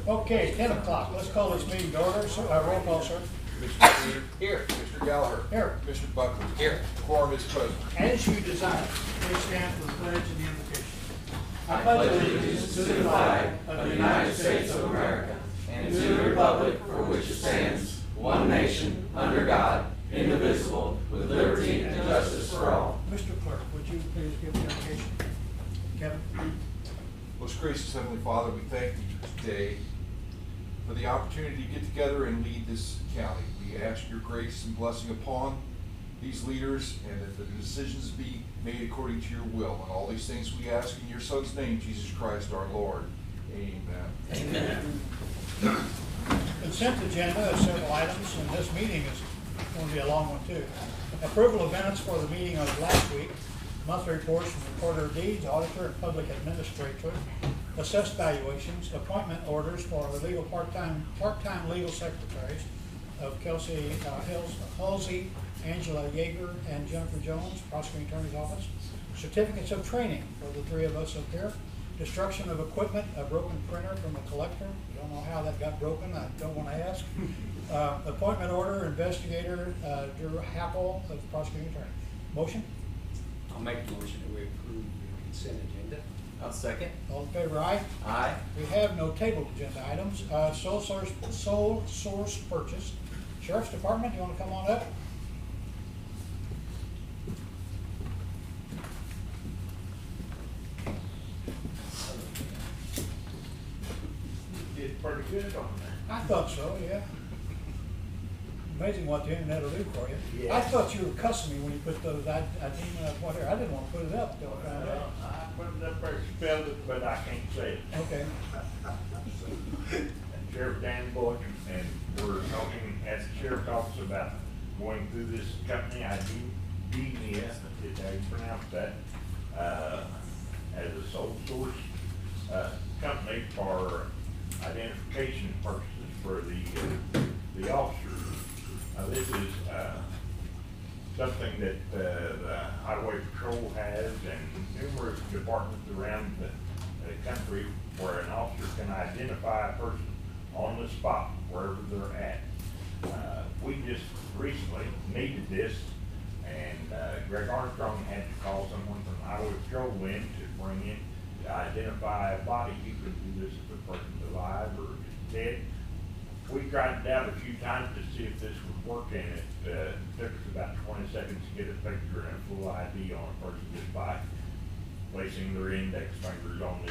Okay, 10 o'clock. Let's call this meeting to order. Roll call, sir. Commissioner Peter? Here. Commissioner Gallagher? Here. Commissioner Buckley? Here. Quorum is present. As you desire, please stand for the pledge and the invocation. I pledge allegiance to the flag of the United States of America and to the republic for which it stands, one nation, under God, indivisible, with liberty and justice for all. Mr. Clerk, would you please give the invocation? Kevin? Most gracious Heavenly Father, we thank you today for the opportunity to get together and lead this county. We ask your grace and blessing upon these leaders, and that the decisions be made according to your will. And all these things we ask in your Son's name, Jesus Christ our Lord. Amen. Amen. Consent agenda has several items, and this meeting is going to be a long one too. Approval of minutes for the meeting of last week, monthly reports from Recorder of Deeds, Auditor, and Public Administrator, assessed valuations, appointment orders for the legal part-time legal secretaries of Kelsey Halsey, Angela Yeager, and Jennifer Jones, Prosecuting Attorney's Office, certificates of training for the three of us up here, destruction of equipment, a broken printer from a collector. I don't know how that got broken. I don't want to ask. Appointment order, investigator Drew Happel, of Prosecuting Attorney. Motion? I'll make the motion that we approve the consent agenda. I'll second. All in favor, aye? Aye. We have no tabled agenda items. Sole source purchase. Sheriff's Department, you want to come on up? You did pretty good on that. I thought so, yeah. Amazing what the internet will do for you. Yeah. I thought you were cussing me when you put those, I didn't want to put it up till I found Well, out. I put it up there, spelled it, but I can't say it. Okay. And Sheriff Dan Bullock, and we're talking at the sheriff's office about going through this company, IDNS, is how you pronounce that, as a sole source, company for identification purposes for the officers. Now, this is, something that, the Highway Patrol has and numerous departments around the country where an officer can identify a person on the spot, wherever they're at. We just recently needed this, and, Greg Armstrong had to call someone from Highway Patrol in to bring in to identify a body. You could do this if the person's alive or dead. We tried it out a few times to see if this would work, and it took us about 20 seconds to get a picture and a full ID on a person just by placing their index fingers on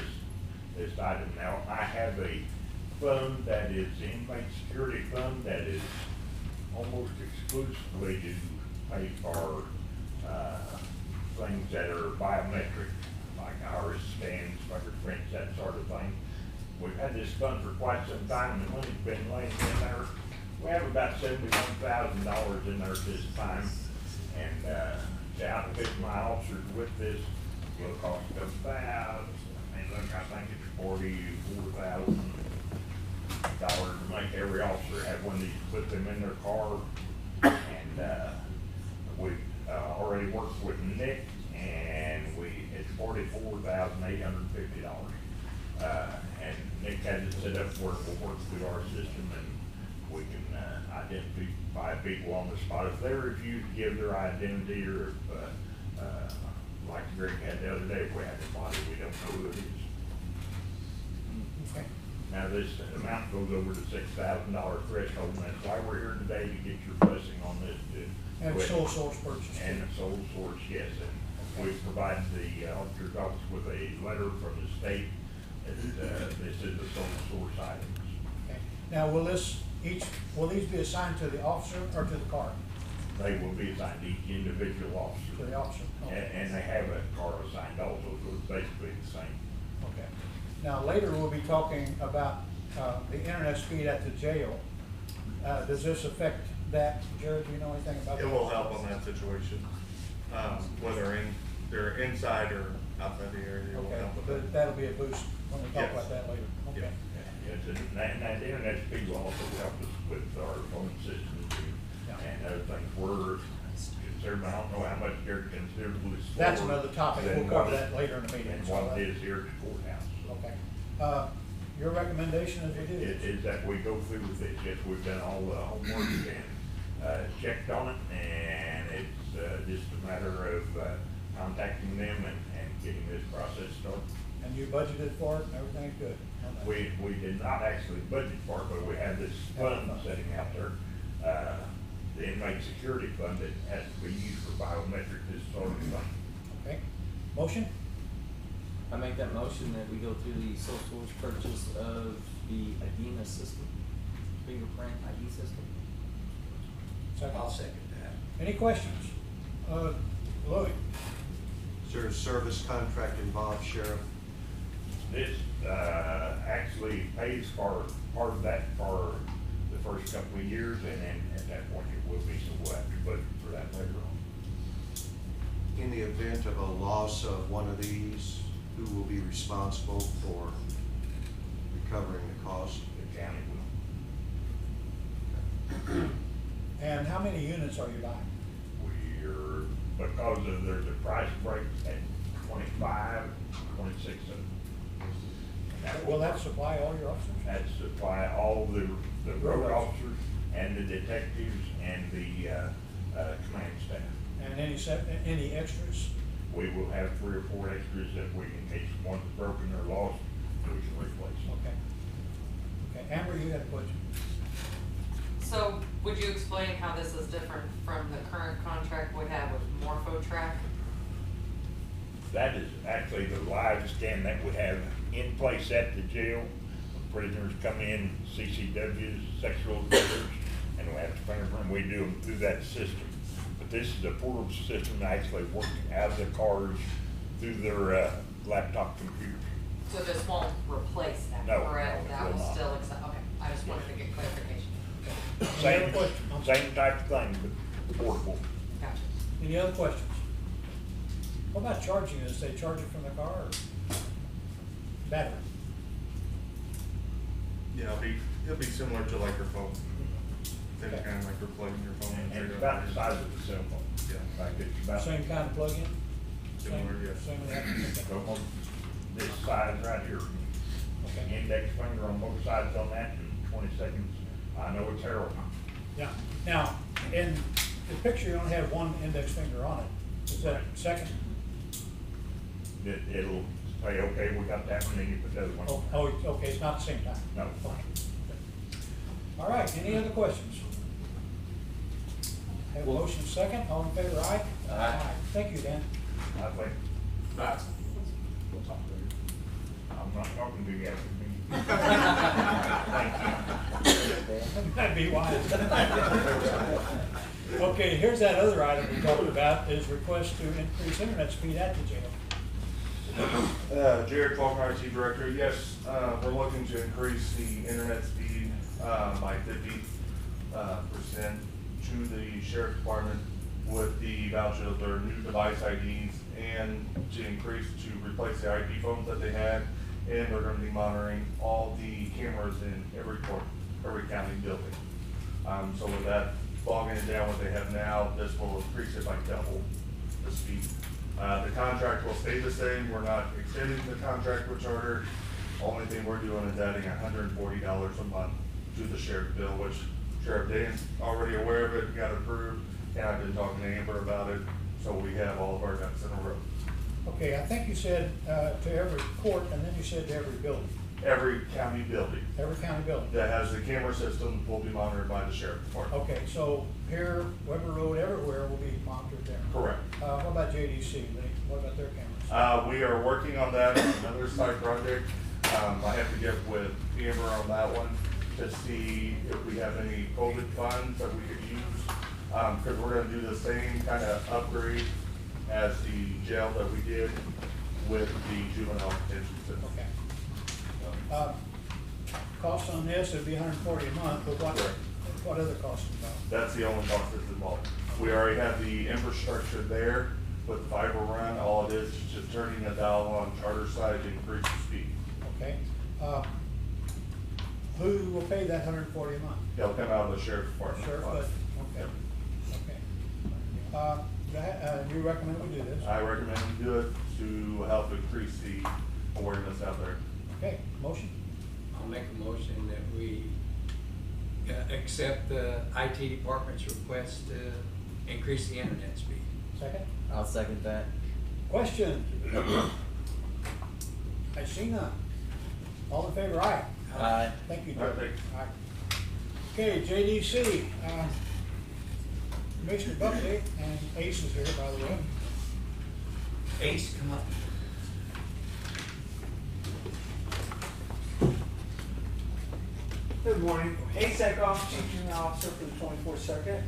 this item. Now, I have a fund that is inmate security fund that is almost exclusively to pay for things that are biometric, like iris scans, fingerprints, that sort of thing. We've had this fund for quite some time, and the money's been laying in there. We have about $71,000 in there at this time, and to outfit my officers with this will cost about, I think it's $44,000 to make every officer have one of these, put them in their car. And we've already worked with Nick, and it's $44,850. And Nick has it set up where it will work through our system, and we can identify people on the spot. If they refuse to give their identity, or if, like Greg had the other day, if we have a body, we don't know who it is. Okay. Now, this amount goes over the $6,000 threshold, and that's why we're here today, to get your blessing on this. And sole source purchase. And a sole source, yes, and we've provided the auditor's office with a letter from the state that this is a sole source items. Okay. Now, will these be assigned to the officer or to the car? They will be assigned each individual To officer. the officer. Okay. And they have a car assigned also, so it's basically the same. Okay. Now, later we'll be talking about the internet speed at the jail. Does this affect that? Jared, do you know anything about that? It will help on that situation, whether they're inside or outside the area, it will Okay, help with but that. that'll be a boost when we talk Yes. about that later. Okay. Yeah. Yes, and the internet speed will also help us with our phone systems Yeah. and other things. We're concerned, I don't know how much they're considerably slower. That's another topic. We'll than cover what- that later in the meeting. than so what that- it is here at the courthouse. Okay. your recommendation is we do It this? is that we go through with it, yes, we've done all the homework and, checked on it, and it's, just a matter of, contacting them and getting this process started. And you budgeted for it and everything's good? on that? We did not actually budget for it, but we had this fund sitting out there, the inmate security fund that has to be used for biometric disorder fund. Okay, motion? I make that motion that we go through the sole source purchase of the IDEMA system, fingerprint ID system. Second. I'll second that. Any questions? Louis? Is there a service contract involved, Sheriff? This, actually pays for part of that for the first couple of years, and then at that point it will be, so we'll have to budget for that later on. In the event of a loss of one of these, who will be responsible for recovering the cost? The county will. And how many units are you buying? We're, because of there's a price break at 25, 26 of them. And that Will that supply all your officers? That supply all the road officers and the detectives and the, command staff. And any extras? We will have 3 or 4 extras that we can, each one's broken or lost, we can replace. Okay. Okay, Amber, you had a question? So, would you explain how this is different from the current contract we have with MorphoTrack? That is actually the live scan that we have in place at the jail. When prisoners come in, CCWs, sexual offenders, and we have to fingerprint, we do them through that system. But this is a portable system that actually works out of the cars through their, laptop computer. So this won't replace that, No, correct? no, it That will will not. still accept, okay, I just wanted to get clarification. Any other questions? Same type of thing, but portable. Gotcha. Any other questions? What about charging this? They charge it from the car or battery? Yeah, it'll be similar to like your phone. Same Okay. kind of like you're plugging your phone. And into it's it. about the size of the cell phone. Yeah. Like it's about. Same kind of plug-in? Similar, Same- yes. Same of that? Okay. Go on this size right here. Okay. Index finger on both sides on that in 20 seconds. I know it's heroin. Yeah, now, in the picture, you only have one index finger on it. Is that Right. second? It'll say, okay, we got that one, then you put the other one. Oh, okay, it's not the same time? No. Fine. All right, any other questions? Have a motion second, all in favor, aye? Aye. Thank you, Dan. I think, That's, we'll talk later. I'm not talking to you after me. That'd be wise. Okay, here's that other item we talked about, is request to increase internet speed at the jail. Jared Faulkner, IT Director. Yes, we're looking to increase the internet speed by 50% to the Sheriff's Department with the voucher of their new device IDs and to increase, to replace the IP phones that they had. And they're gonna be monitoring all the cameras in every court, every county building. So with that, bogging it down what they have now, this will increase it by double the speed. The contract will stay the same, we're not extending the contract with Charter. Only thing we're doing is adding $140 a month to the sheriff bill, which Sheriff Dan's already aware of it, got approved, and I've been talking to Amber about it, so we have all of our ducks in a row. Okay, I think you said to every court, and then you said to every building, Every county building every county building. that has the camera system will be monitored by the sheriff department. Okay, so here, Weber Road, everywhere will be monitored there. Correct. What about JDC? What about their cameras? We are working on that on another side project. I have to get with Amber on that one to see if we have any COVID funds that we could use. Cause we're gonna do the same kind of upgrade as the jail that we did with the juvenile detention system. Okay. Cost on this, it'd be $140 a month, but Correct. what other costs involved? That's the only cost that's involved. We already have the infrastructure there with the fiber run. All it is just turning the dial on Charter side to increase the speed. Okay. Who will pay that $140 a month? They'll come out of the sheriff's department. Sheriff, funds. but, okay, Yep. okay. You recommend we do this? I recommend we do it to help increase the awareness out there. Okay, motion? make a motion that we accept the IT department's request to increase the internet speed. Second? I'll second that. Question? I see none. All in favor, aye. Aye. Thank you, Aye, Joe. thanks. Aye. Okay, JDC, Commissioner Buckley, and Ace is here, by the way. Ace, come up. Good morning. Ace Eckhoff, Chief Junior Officer for the 24th Circuit.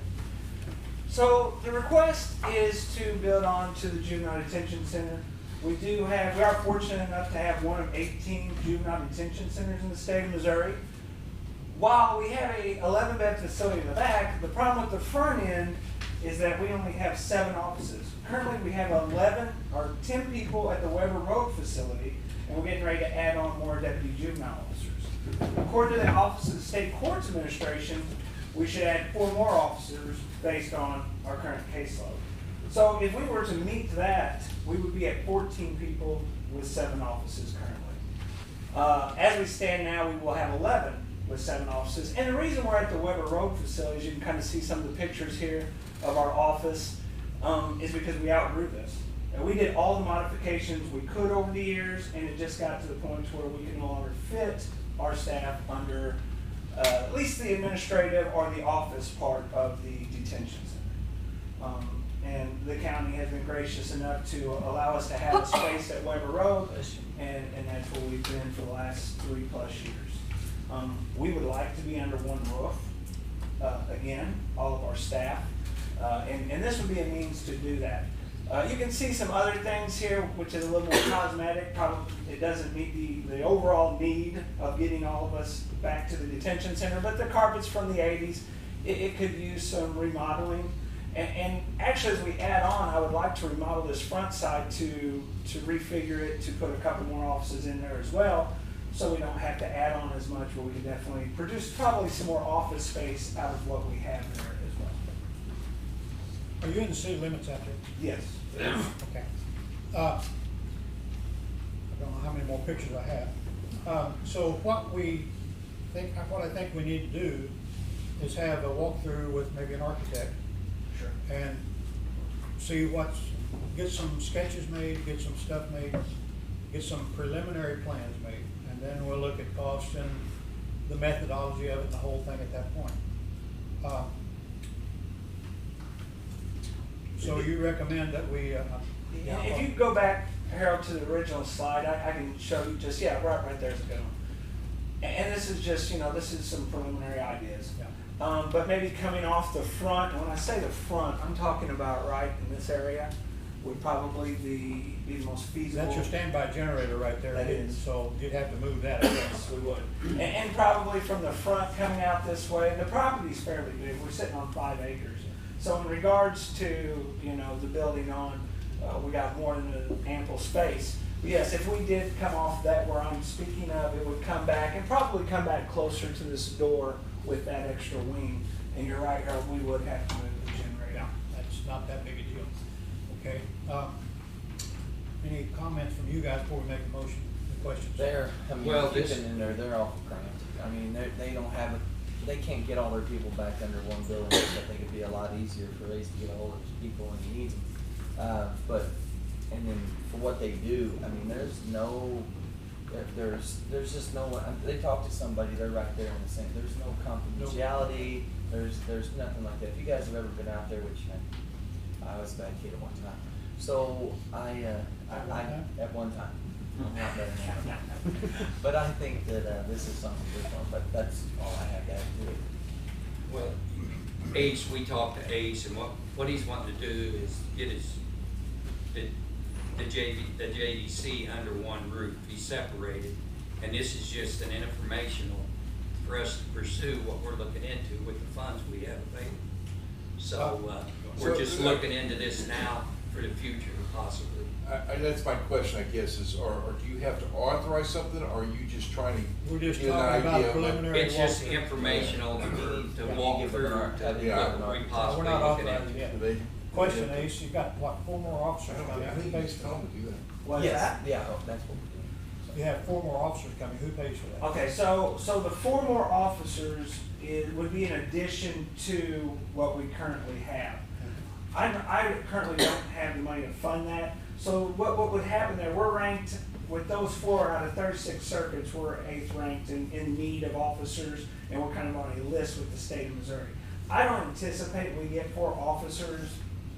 So the request is to build on to the Juvenile Detention Center. We are fortunate enough to have one of 18 juvenile detention centers in the state of Missouri. While we have a 11-bed facility in the back, the problem with the front end is that we only have 7 offices. Currently, we have 10 people at the Weber Road facility, and we're getting ready to add on more deputy juvenile officers. According to the Office of the State Courts Administration, we should add 4 more officers based on our current caseload. So if we were to meet that, we would be at 14 people with 7 offices currently. As we stand now, we will have 11 with 7 offices. And the reason we're at the Weber Road facility, as you can kind of see some of the pictures here of our office, is because we outgrew this. And we did all the modifications we could over the years, and it just got to the point where we could no longer fit our staff under at least the administrative or the office part of the detention center. And the county has been gracious enough to allow us to have a space at Weber Road, and that's where we've been for the last 3+ years. We would like to be under one roof, again, all of our staff, and this would be a means to do that. You can see some other things here, which is a little more cosmetic. Probably it doesn't meet the overall need of getting all of us back to the detention center, but the carpet's from the 80s. It could use some remodeling. And actually, as we add on, I would like to remodel this front side to refigure it, to put a couple more offices in there as well, so we don't have to add on as much, but we can definitely produce probably some more office space out of what we have there as well. Are you in the city limits out there? Yes. Okay. I don't know how many more pictures I have. So what I think we need to do is have a walkthrough with maybe an architect. Sure. And see get some sketches made, get some stuff made, get some preliminary plans made, and then we'll look at costs and the methodology of it and the whole thing at that point. So you recommend that we, If you go back, Harold, to the original slide, I can show you just, right there's a good one. And this is just, this is some preliminary ideas. Yeah. But maybe coming off the front, and when I say the front, I'm talking about right in this area, would probably be the most feasible. that's your standby generator right there. That is. So you'd have to move that, I guess. Yes, we would. And probably from the front coming out this way, the property's fairly big. We're sitting on 5 acres. So in regards to, the building on, we got more than ample space. But yes, if we did come off that where I'm speaking of, it would come back and probably come back closer to this door with that extra wing. And you're right, Harold, we would have to move the generator. Yeah, that's not that big a deal. Okay. Any comments from you guys before we make a motion? Any questions? Well, keeping in there, they're awful cramped. I mean, they can't get all their people back under one building. I think it'd be a lot easier for Ace to get a hold of his people when he needs them. And then for what they do, I mean, there's just no one. They talk to somebody, they're right there in the same. There's no confidentiality. There's nothing like that. If you guys have ever been out there, which I was a bad kid at one time. So at one time. Not better now. But I think that this is something different, but that's all I have to add to it. Well, Ace, we talked to Ace, and what he's wanting to do is get the JDC under one roof. He's separated, and this is just an informational for us to pursue what we're looking into with the funds we have available. So we're just looking into this now for the future, possibly. That's my question, I guess, is, or do you have to authorize something, or are you just trying to We're just get an talking about idea of preliminary. It's just walkthrough. informational to walk through to what we We're possibly not looking authorizing into. yet. Question, Ace, you've got, 4 more officers coming? I think Who pays he's for telling that? me to do that. What's Yes, that? yeah, that's what we're doing. You have 4 more officers coming, who pays for that? Okay, so the 4 more officers would be in addition to what we currently have. I currently don't have the money to fund that, so what would happen there, we're ranked, with those 4 out of 36 circuits, we're 8th ranked in need of officers, and we're kind of on a list with the state of Missouri. I don't anticipate we get 4 officers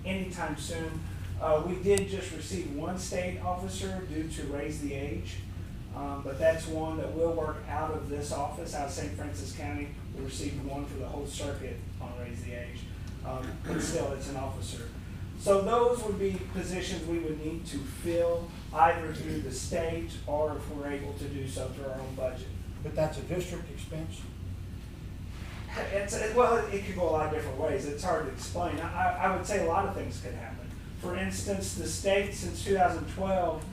anytime soon. We did just receive 1 state officer due to raise the age. But that's one that will work out of this office, out of St. Francis County. We received 1 for the whole circuit on raise the age. But still, it's an officer. So those would be positions we would need to fill either through the state or if we're able to do so through our own budget. But that's a district expense? Well, it could go a lot of different ways. It's hard to explain. I would say a lot of things could happen. For instance, the state, since 2012,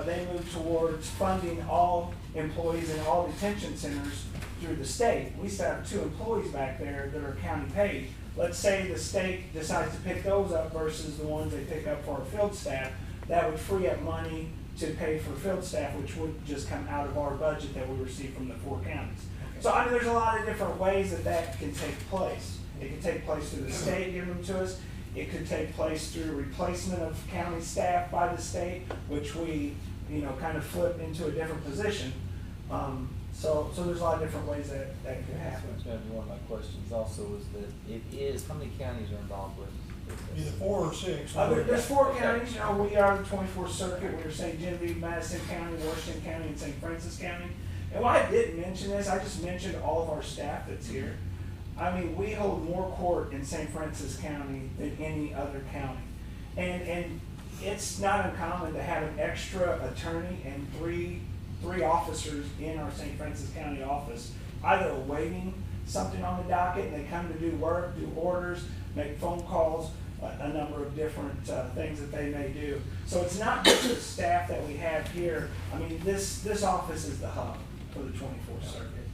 they moved towards funding all employees in all detention centers through the state. We still have 2 employees back there that are county paid. Let's say the state decides to pick those up versus the ones they pick up for our field staff. That would free up money to pay for field staff, which would just come out of our budget that we receive from the 4 counties. So I mean, there's a lot of different ways that can take place. It can take place through the state giving them to us. It could take place through replacement of county staff by the state, which we, kind of flip into a different position. So there's a lot of different ways that could happen. That's gonna be one of my questions also, is that how many counties are involved with this? Either 4 or 6. There's 4 counties, we are the 24th Circuit, we're St. Genevieve, Madison County, Washington County, and St. Francis County. And why I didn't mention this, I just mentioned all of our staff that's here. I mean, we hold more court in St. Francis County than any other county. And it's not uncommon to have an extra attorney and three officers in our St. Francis County office, either awaiting something on the docket and they come to do work, do orders, make phone calls, a number of different things that they may do. So it's not just the staff that we have here. I mean, this office is the hub for the 24th Circuit.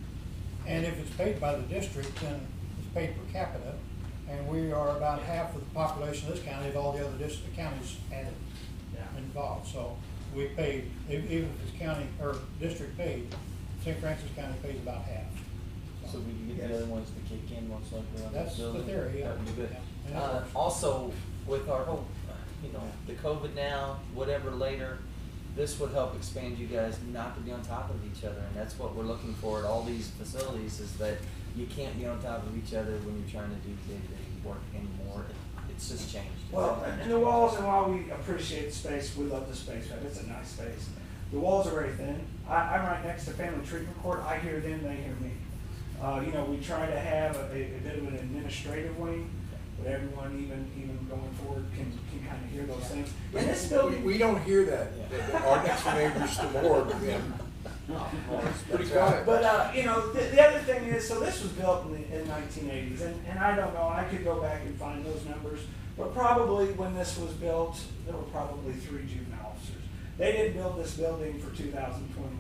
And if it's paid by the district, then it's paid per capita, and we are about half of the population of this county of all the other counties added involved. So we pay, even if it's county or district paid, St. Francis County pays about half. So we can get the other ones to kick in most likely on this That's the building? theory, yeah. That'd be good. Yeah. And that works. Also, with our whole, the COVID now, whatever later, this would help expand you guys not to be on top of each other, and that's what we're looking for at all these facilities, is that you can't be on top of each other when you're trying to do day-to-day work anymore. It's just changed. Well, and the walls, and while we appreciate the space, we love the space, right? It's a nice space. The walls are very thin. I'm right next to family treatment court. I hear them, they hear me. We try to have a bit of an administrative wing, but everyone, even going forward, can kind of hear those things. In this building, We don't hear that. Our next door neighbor's the morgue, and it's pretty quiet. But, the other thing is, so this was built in the 1980s, and I don't know, I could go back and find those numbers, but probably when this was built, there were probably 3 juvenile officers. They didn't build this building for 2021.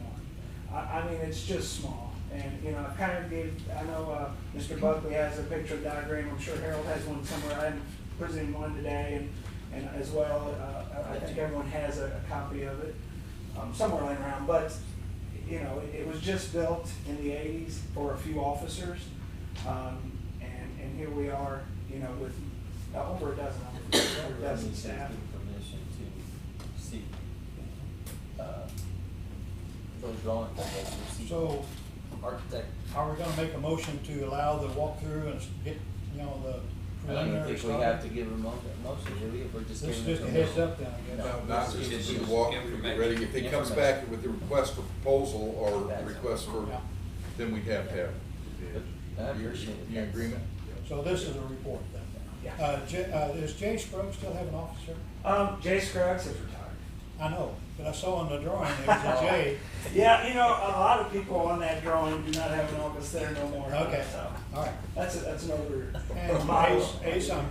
I mean, it's just small. And, I know Mr. Buckley has a picture diagram, I'm sure Harold has one somewhere, I'm presenting one today, and as well, I think everyone has a copy of it, somewhere laying around, but it was just built in the 80s for a few officers, and here we are, with over a dozen staff. Permission to see those drawings. So, Architect. are we gonna make a motion to allow the walkthrough and get, the I don't even preliminary think we started? have to give a motion, do we, if we're just This is giving just a them heads up then, I guess. No, not This just is to walk, information. ready. If it comes back with a request for proposal or That's- request for, Yeah. then we'd have to have. I appreciate it. You in agreement? So this is a report then. Yeah. Does Jay Scruggs still have an officer? Jay Scruggs is retired. I know, but I saw on the drawing there was a Jay. Yeah, a lot of people on that drawing do not have an office there no more. Okay, So all right. that's an older And model. Ace, I'm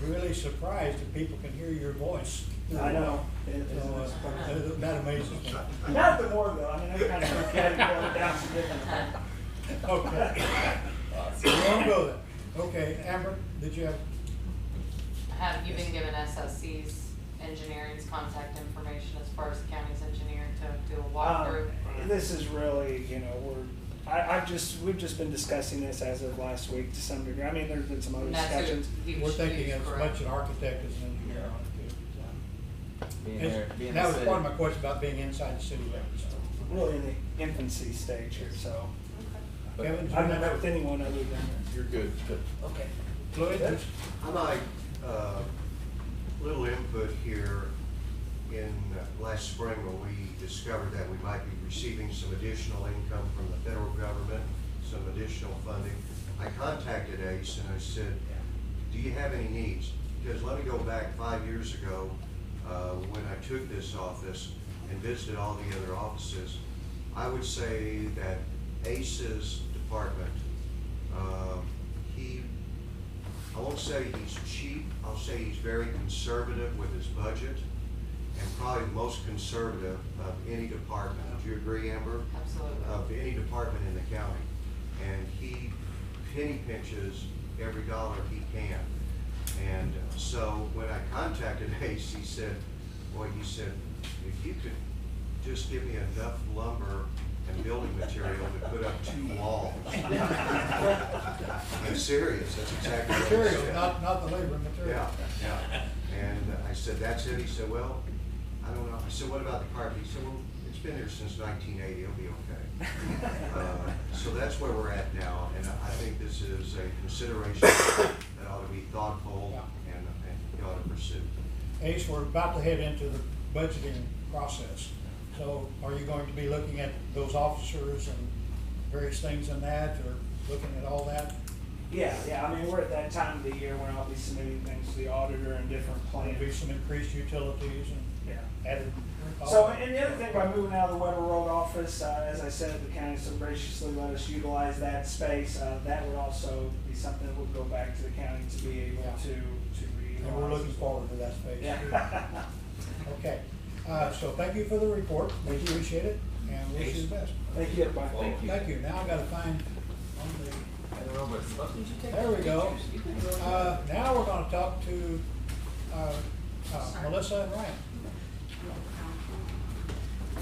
really surprised that people can hear your voice. I know. That amazes me. Not the more though. I mean, I kind of look at it going down some different. Okay. We won't go there. Okay, Amber, did you have? Have you been given SSC's engineering's contact information as far as the county's engineering to do a walkthrough? This is really, you know, we've just been discussing this as of last week to some degree. I mean, there's been some other And that's who discussions. We're thinking as correct. much an architect as an engineer on it too. Being And there, being that the was city. part of my question about being inside the city limits. Really in the infancy stage here, so Kevin? I've not met with anyone other than. You're good. Okay. Floyd? I might, little input here. In last spring, when we discovered that we might be receiving some additional income from the federal government, some additional funding, I contacted ACE and I said, do you have any needs? Because let me go back 5 years ago, when I took this office and visited all the other offices. I would say that ACE's department, I won't say he's cheap, I'll say he's very conservative with his budget, and probably the most conservative of any department. Do you agree, Amber? Absolutely. Of any department in the county. And he penny pinches every dollar he can. And so when I contacted ACE, he said, if you could just give me enough lumber and building material to put up 2 walls. I'm serious, that's exactly what he Material, said. not the labor material. Yeah. And I said, that's it? He said, well, I don't know. I said, what about the carpet? He said, well, it's been here since 1980, it'll be okay. So that's where we're at now, and I think this is a consideration that ought to be thoughtful and you ought to pursue. Ace, we're about to head into the budgeting process. So are you going to be looking at those officers and various things in that, or looking at all that? Yeah, I mean, we're at that time of the year when I'll be submitting things to the auditor and different There'll be plans. some increased utilities and Yeah. added. So, and the other thing, by moving out of the Weber Road office, as I said, the county so graciously let us utilize that space. That would also be something that would go back to the county to be able to reutilize. And we're looking forward to that space. Yeah. Okay, so thank you for the report, we appreciate it, and wish you the best. Thank you, everybody. Thank you. Thank you, now I've got to find on the. I don't know, but There we go. Now we're gonna talk to, Melissa and Ryan.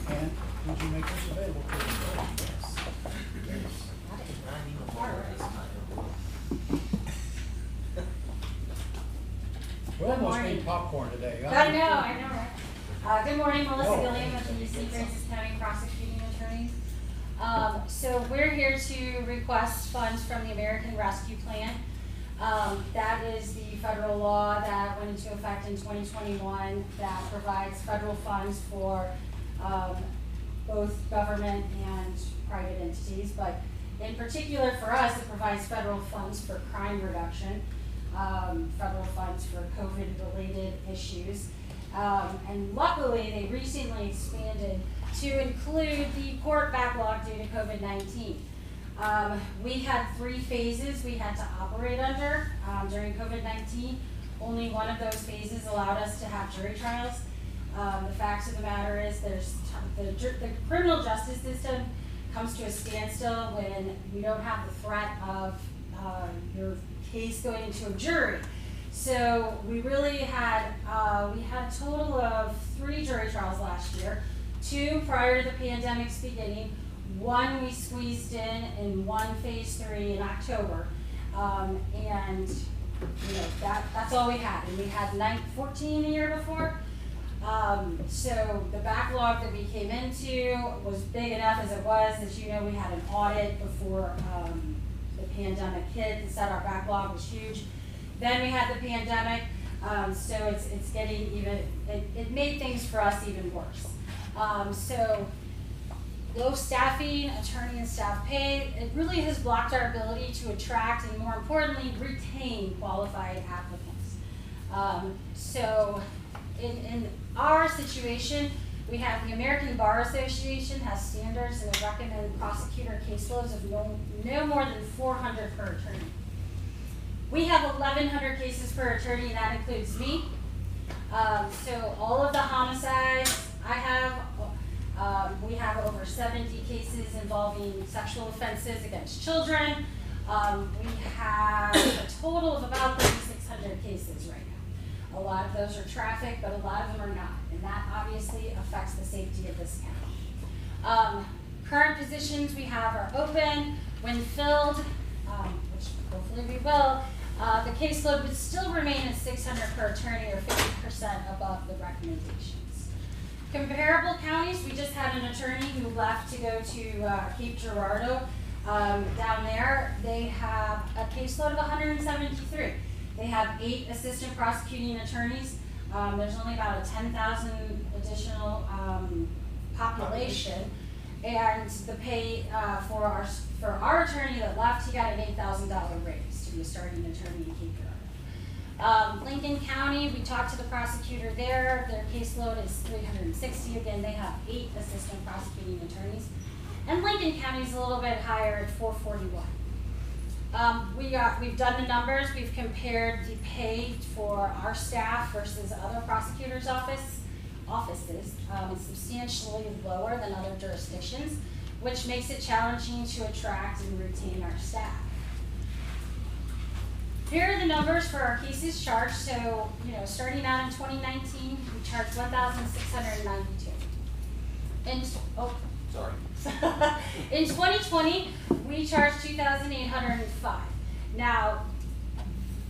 And would you make this available to us? We almost need popcorn today. huh? I know, right? Good morning, Melissa Oh. Gilliam with the UC Francis County Prosecuting Attorneys. So we're here to request funds from the American Rescue Plan. That is the federal law that went into effect in 2021 that provides federal funds for both government and private entities, but in particular for us, it provides federal funds for crime reduction, federal funds for COVID-related issues. And luckily, they recently expanded to include the court backlog due to COVID-19. We had 3 phases we had to operate under during COVID-19. Only one of those phases allowed us to have jury trials. The facts of the matter is the criminal justice system comes to a standstill when you don't have the threat of your case going into a jury. So we really had, we had a total of 3 jury trials last year, 2 prior to the pandemic's beginning, 1 we squeezed in 1 phase 3 in October. And you know, that's all we had. And we had 14 the year before. So the backlog that we came into was big enough as it was. As you know, we had an audit before the pandemic hit and said our backlog was huge. Then we had the pandemic, so it's getting even, it made things for us even worse. So low staffing, attorney and staff pay, it really has blocked our ability to attract and more importantly, retain qualified applicants. So in our situation, we have the American Bar Association has standards and they recommend prosecutor caseloads of no more than 400 per attorney. We have 1,100 cases per attorney, and that includes me. So all of the homicides I have, we have over 70 cases involving sexual offenses against children. We have a total of about 3,600 cases right now. A lot of those are traffic, but a lot of them are not, and that obviously affects the safety of this county. Current positions we have are open. When filled, which hopefully we will, the caseload would still remain at 600 per attorney, or 50% above the recommendations. Comparable counties, we just had an attorney who left to go to Cape Girardeau. Down there, they have a caseload of 173. They have 8 assistant prosecuting attorneys. There's only about a 10,000 additional population. And the pay for our attorney that left, he got an $8,000 raise to be a starting attorney in Cape Girardeau. Lincoln County, we talked to the prosecutor there. Their caseload is 360. Again, they have 8 assistant prosecuting attorneys. And Lincoln County is a little bit higher at 441. We've done the numbers. We've compared the pay for our staff versus other prosecutors' offices. It's substantially lower than other jurisdictions, which makes it challenging to attract and retain our staff. Here are the numbers for our cases charged. So, starting out in 2019, we charged 1,692. Sorry. In 2020, we charged 2,805. Now,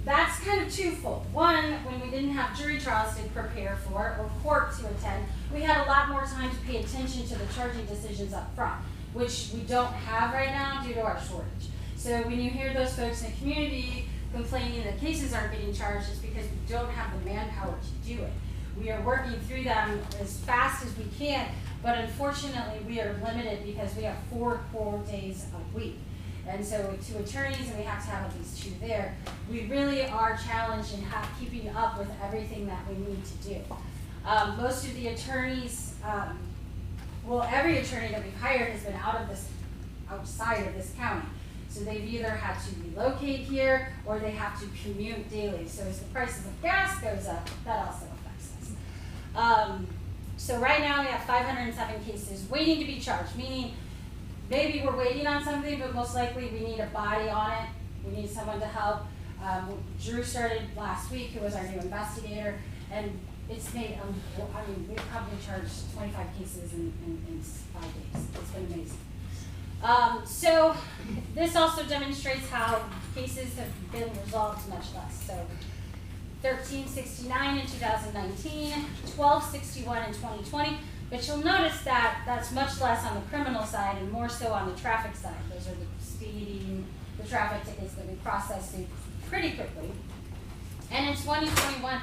that's kind of twofold. One, when we didn't have jury trials to prepare for or court to attend, we had a lot more time to pay attention to the charging decisions up front, which we don't have right now due to our shortage. So when you hear those folks in the community complaining that cases aren't getting charged, it's because we don't have the manpower to do it. We are working through them as fast as we can, but unfortunately we are limited because we have 4 court days a week. And so with 2 attorneys, and we have to have at least 2 there, we really are challenged in keeping up with everything that we need to do. Most of the attorneys, every attorney that we've hired has been outside of this county. So they've either had to relocate here or they have to commute daily. So as the prices of gas goes up, that also affects us. So right now we have 507 cases waiting to be charged, meaning maybe we're waiting on something, but most likely we need a body on it. We need someone to help. Drew started last week, who was our new investigator, and it's made, we've probably charged 25 cases in 5 days. It's been amazing. So this also demonstrates how cases have been resolved much less. So 1369 in 2019, 1261 in 2020. But you'll notice that that's much less on the criminal side and more so on the traffic side. Those are the speeding, the traffic tickets that we process pretty quickly. And in 2021,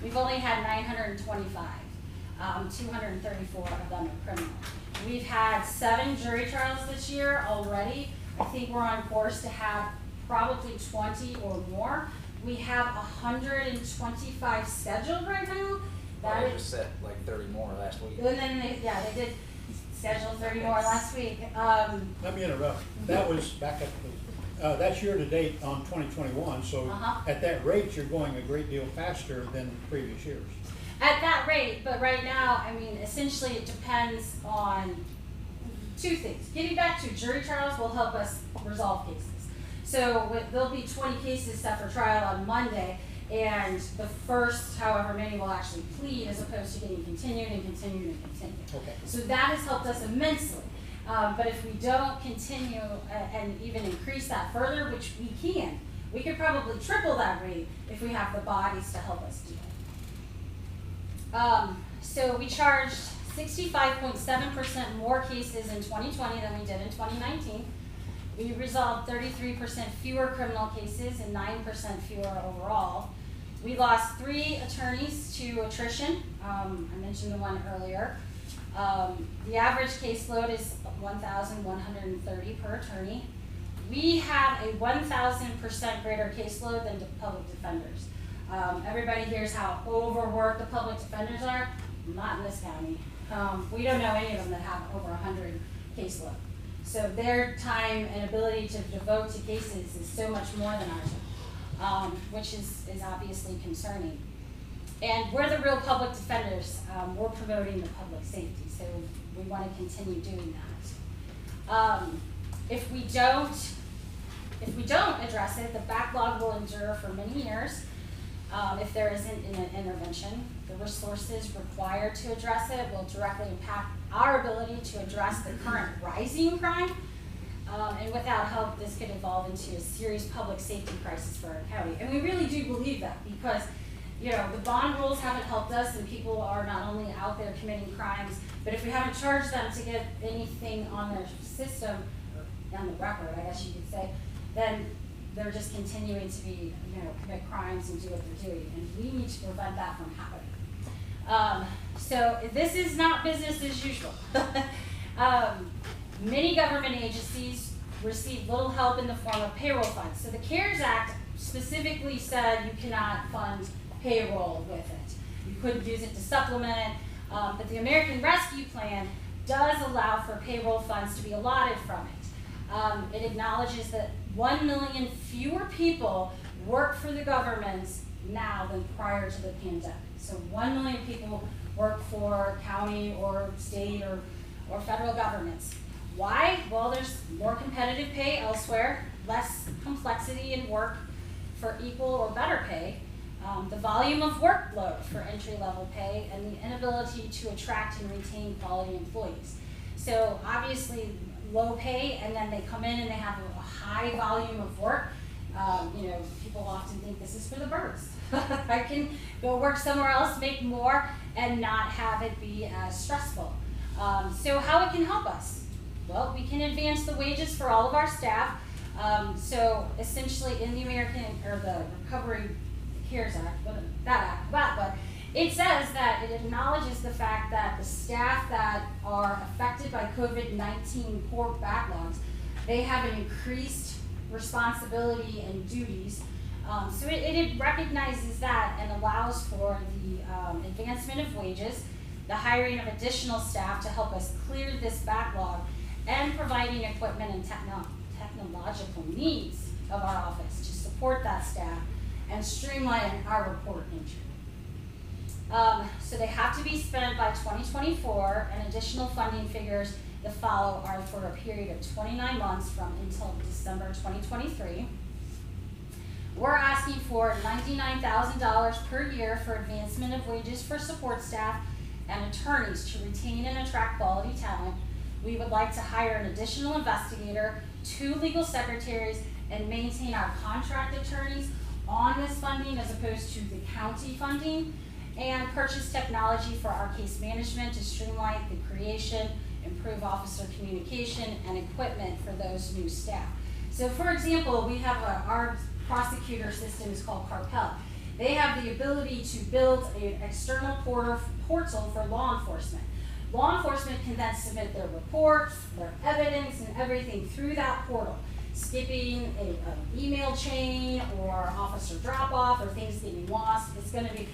we've only had 925, 234 of them are criminal. We've had 7 jury trials this year already. I think we're on course to have probably 20 or more. We have 125 scheduled right now. They just set like 30 more last week. And then they did schedule 30 more last week. Let me interrupt. That was back up. That's year to date on 2021. So at that rate, you're going a great deal faster than previous years. At that rate, but right now, essentially it depends on 2 things. Getting back to jury trials will help us resolve cases. So there'll be 20 cases set for trial on Monday. And the first, however many, will actually plead as opposed to getting continued and continued and continued. Okay. So that has helped us immensely. But if we don't continue and even increase that further, which we can, we could probably triple that rate if we have the bodies to help us do it. So we charged 65.7% more cases in 2020 than we did in 2019. We resolved 33% fewer criminal cases and 9% fewer overall. We lost 3 attorneys to attrition. I mentioned the one earlier. The average caseload is 1,130 per attorney. We have a 1,000% greater caseload than the public defenders. Everybody hears how overworked the public defenders are. Not in this county. We don't know any of them that have over 100 caseload. So their time and ability to devote to cases is so much more than ours, which is obviously concerning. And we're the real public defenders. We're promoting the public safety, so we want to continue doing that. If we don't address it, the backlog will endure for many years. If there isn't an intervention, the resources required to address it will directly impact our ability to address the current rising crime. And without help, this could evolve into a serious public safety crisis for our county. And we really do believe that because, you know, the bond rules haven't helped us and people are not only out there committing crimes, but if we haven't charged them to get anything on their system, on the record, I guess you could say, then they're just continuing to be, you know, commit crimes and do what they're doing. And we need to prevent that from happening. So this is not business as usual. Many government agencies receive little help in the form of payroll funds. So the CARES Act specifically said you cannot fund payroll with it. You couldn't use it to supplement it, but the American Rescue Plan does allow for payroll funds to be allotted from it. It acknowledges that 1 million fewer people work for the government now than prior to the pandemic. So 1 million people work for county or state or federal governments. Why? Well, there's more competitive pay elsewhere, less complexity in work for equal or better pay, the volume of workload for entry-level pay, and the inability to attract and retain quality employees. So obviously low pay, and then they come in and they have a high volume of work. You know, people often think this is for the birds. I can go work somewhere else, make more, and not have it be as stressful. So how it can help us? Well, we can advance the wages for all of our staff. So essentially in the the Recovery CARES Act, but it says that it acknowledges the fact that the staff that are affected by COVID-19 court backlogs, they have an increased responsibility and duties. So it recognizes that and allows for the advancement of wages, the hiring of additional staff to help us clear this backlog, and providing equipment and technological needs of our office to support that staff and streamline our report entry. So they have to be spent by 2024, and additional funding figures that follow are for a period of 29 months from until December 2023. We're asking for $99,000 per year for advancement of wages for support staff and attorneys to retain and attract quality talent. We would like to hire an additional investigator, 2 legal secretaries, and maintain our contract attorneys on this funding as opposed to the county funding, and purchase technology for our case management to streamline the creation, improve officer communication, and equipment for those new staff. So for example, we have our prosecutor system is called Carpel. They have the ability to build an external portal for law enforcement. Law enforcement can then submit their reports, their evidence, and everything through that portal, skipping an email chain or officer drop-off or things getting lost. It's going to be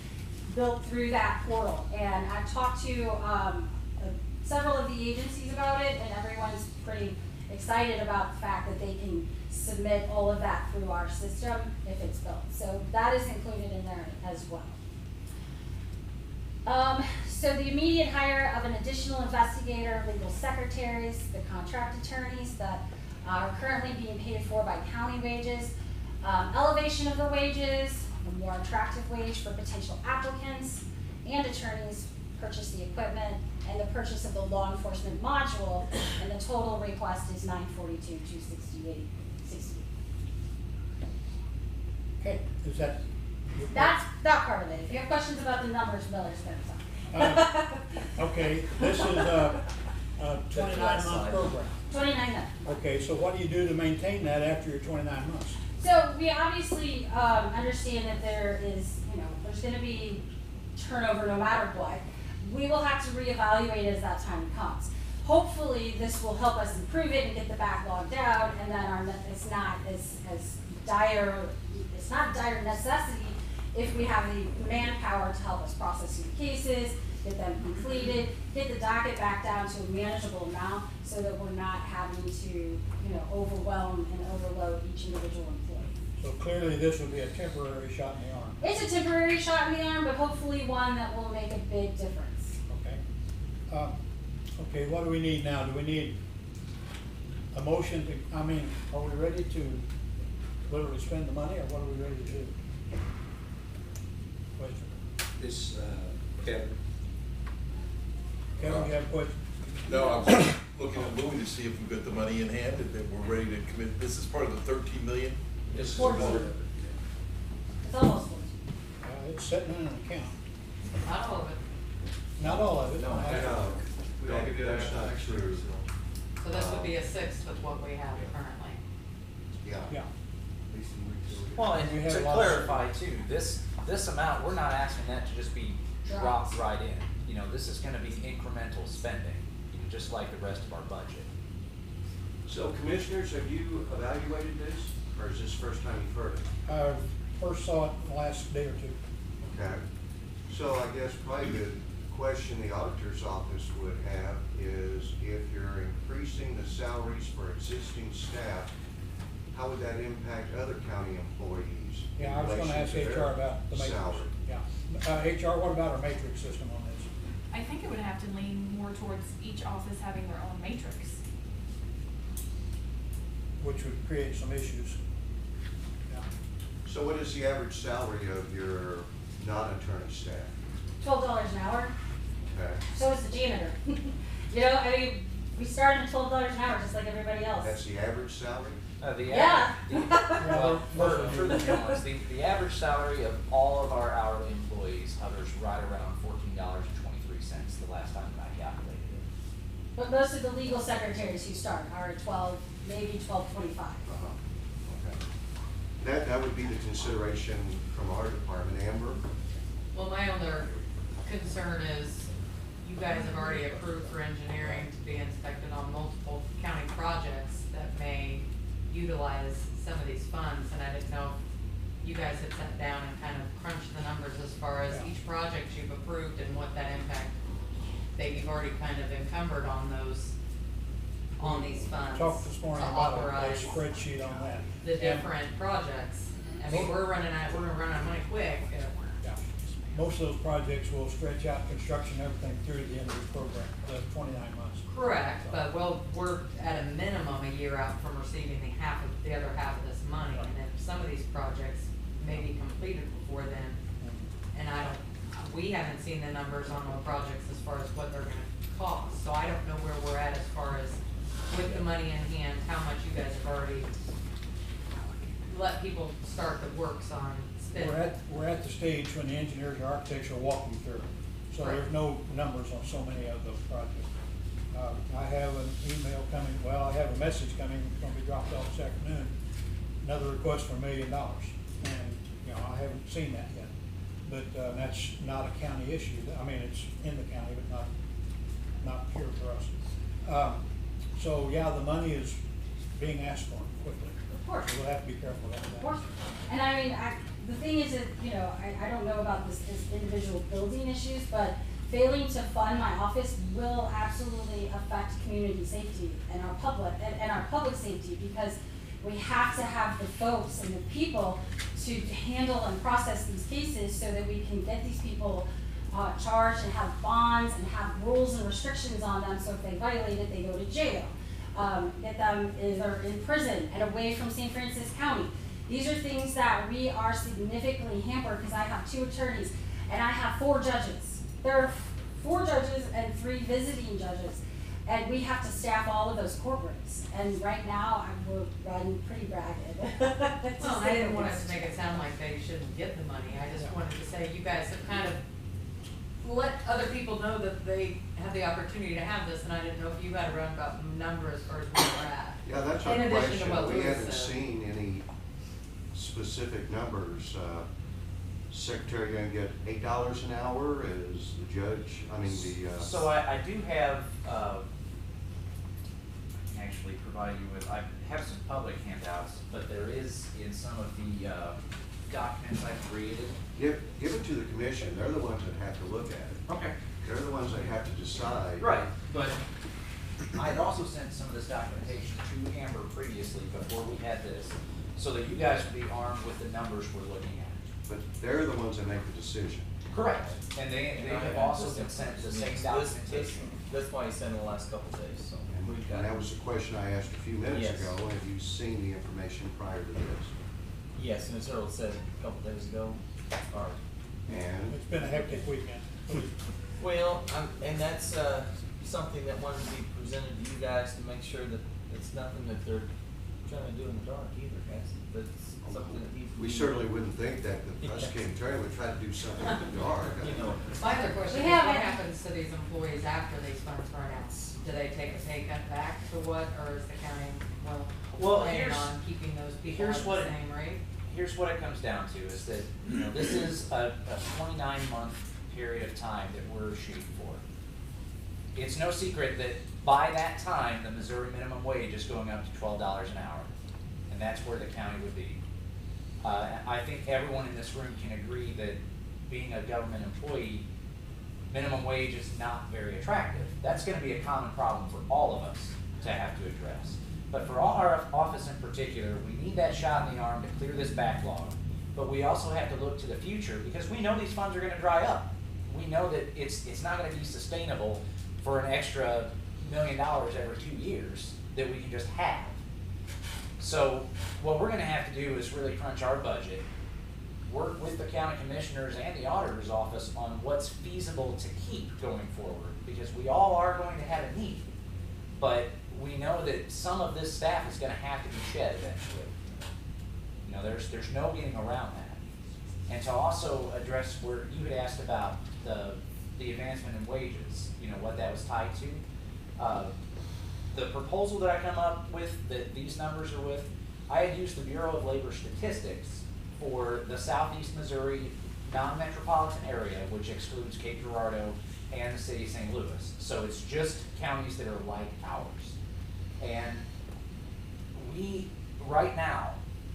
built through that portal. And I've talked to several of the agencies about it, and everyone's pretty excited about the fact that they can submit all of that through our system if it's built. So that is included in there as well. So the immediate hire of an additional investigator, legal secretaries, the contract attorneys that are currently being paid for by county wages, elevation of the wages, a more attractive wage for potential applicants and attorneys, purchase the equipment, and the purchase of the law enforcement module, and the total request is $942,268.60. Okay, is that? That's that part of it. If you have questions about the numbers, Miller's going to talk. Okay, this is a 29-month program. 29 months. Okay, so what do you do to maintain that after your 29 months? So we obviously understand that there is, there's going to be turnover no matter what. We will have to reevaluate as that time comes. Hopefully, this will help us improve it and get the backlog down, and then it's not as dire. It's not dire necessity if we have the manpower to help us process the cases, get them completed, get the docket back down to a manageable amount, so that we're not having to, overwhelm and overload each individual employee. So clearly, this will be a temporary shot in the arm. It's a temporary shot in the arm, but hopefully one that will make a big difference. Okay. Okay, what do we need now? Do we need a motion to, are we ready to literally spend the money, or what are we ready to do? this, Kevin? Kevin, you have a question? No, I'm just looking at Louis to see if we've got the money in hand and that we're ready to commit. This is part of the 13 million? This is 14. part of it. It's almost 14. It's sitting in an account. Not all of it. Not all of it. No, that's not true. So this would be a sixth of what we have currently. Yeah. Yeah. Well, We and have to a lot of- clarify too, this amount, we're not asking that to just be dropped right in. You know, this is gonna be incremental spending, you know, just like the rest of our budget. So commissioners, have you evaluated this, or is this the first time you've heard it? I first saw it in the last day or two. Okay. So I guess probably the question the auditor's office would have is if you're increasing the salaries for existing staff, how would that impact other county employees? in Yeah, I was gonna relation ask to their HR about the matrix. salary? Yeah. HR, what about our matrix system on this? I think it would have to lean more towards each office having their own matrix. Which would create some issues. Yeah. So what is the average salary of your non-attorney staff? $12 an hour. Okay. So is the janitor. You know, I mean, we started at $12 an hour, just like everybody else. That's the average salary? Yeah. Well, for the new ones, the average salary of all of our hourly employees hovers right around $14.23 the last time that I calculated it. But most of the legal secretaries who start are at 12, maybe 12.25. Okay. That would be the consideration from our department. Amber? Well, my other concern is you guys have already approved for engineering to be inspected on multiple county projects that may utilize some of these funds, and I didn't know if you guys had sat down and kind of crunched the numbers as far as Yeah. each project you've approved and what that impact that you've already kind of encumbered on those, on these funds. Talked this morning to about a authorize spreadsheet on that. the And- different projects. I mean, we're gonna run out of money quick. Yeah. Most of those projects will stretch out construction, everything through the end of the program, the 29 months. Correct, but we're at a minimum a year out from receiving the other half of this money, and if some of these projects may be completed before then, and we haven't seen the numbers on the projects as far as what they're gonna cost, so I don't know where we're at as far as with the money in hand, how much you guys have already let people start the works on spending. We're at the stage when the engineers or architects will walk you through. So there's no numbers on so many of those projects. I have an email coming, well, I have a message coming, it's gonna be dropped off this afternoon, another request for $1 million. And, you know, I haven't seen that yet. But, that's not a county issue. I mean, it's in the county, but not here for us. So, yeah, the money is being asked for quickly. Of course. So we'll have to be careful about that. Of course. And I mean, the thing is that, you know, I don't know about this individual building issues, but failing to fund my office will absolutely affect community safety and our public safety, because we have to have the folks and the people to handle and process these cases so that we can get these people charged and have bonds and have rules and restrictions on them, so if they violate it, they go to jail. Get them either in prison and away from St. Francis County. These are things that we are significantly hampered, because I have 2 attorneys and I have 4 judges. There are 4 judges and 3 visiting judges, and we have to staff all of those courtrooms. And right now, we're running pretty ragged. Well, I didn't want it to make it sound like they shouldn't get the money, I just wanted to say you guys have kind of let other people know that they have the opportunity to have this, and I didn't know if you had a roundabout number as far as where we're at. Yeah, that's our In addition to question. what We Louis haven't said. seen any specific numbers. Secretary gonna get $8 an hour? Is the judge, So I do have, I can actually provide you with, I have some public handouts, but there is in some of the documents I've created. Give it to the commission. They're the ones that have to look at it. Okay. They're the ones that have to decide. Right, but I had also sent some of this documentation to Amber previously before we had this, so that you guys would be armed with the numbers we're looking at. But they're the ones that make the decision. Correct. And they have also been sent the same documentation. That's why he sent in the last couple of days, so we've got. And that was the question I asked a few minutes Yes. ago. Have you seen the information prior to this? Yes, and as Earl said a couple of days ago, our And It's been a hectic weekend. Well, and that's, something that wanted to be presented to you guys to make sure that it's nothing that they're trying to do in the dark either, guys. That's something that needs to be. we certainly wouldn't think that the prosecuting attorney would try to do something in the dark. You know, My other question We is, what haven't- happens to these employees after these funds run out? Do they take a pay cut back to what, or is the county, Well, planning here's- on keeping those people here's at what- the same rate? here's what it comes down to, is that, you know, this is a 29-month period of time that we're shooting for. It's no secret that by that time, the Missouri minimum wage is going up to $12 an hour, and that's where the county would be. I think everyone in this room can agree that being a government employee, minimum wage is not very attractive. That's gonna be a common problem for all of us to have to address. But for our office in particular, we need that shot in the arm to clear this backlog. But we also have to look to the future, because we know these funds are gonna dry up. We know that it's not gonna be sustainable for an extra $1 million every 2 years that we can just have. So what we're gonna have to do is really crunch our budget, work with the county commissioners and the auditor's office on what's feasible to keep going forward, because we all are going to have a need. But we know that some of this staff is gonna have to be shed eventually. You know, there's no getting around that. And to also address where you had asked about the advancement in wages, you know, what that was tied to. The proposal that I come up with, that these numbers are with, I had used the Bureau of Labor Statistics for the southeast Missouri non-metropolitan area, which excludes Cape Girardeau and the city of St. Louis. So it's just counties that are like ours. And we, right now,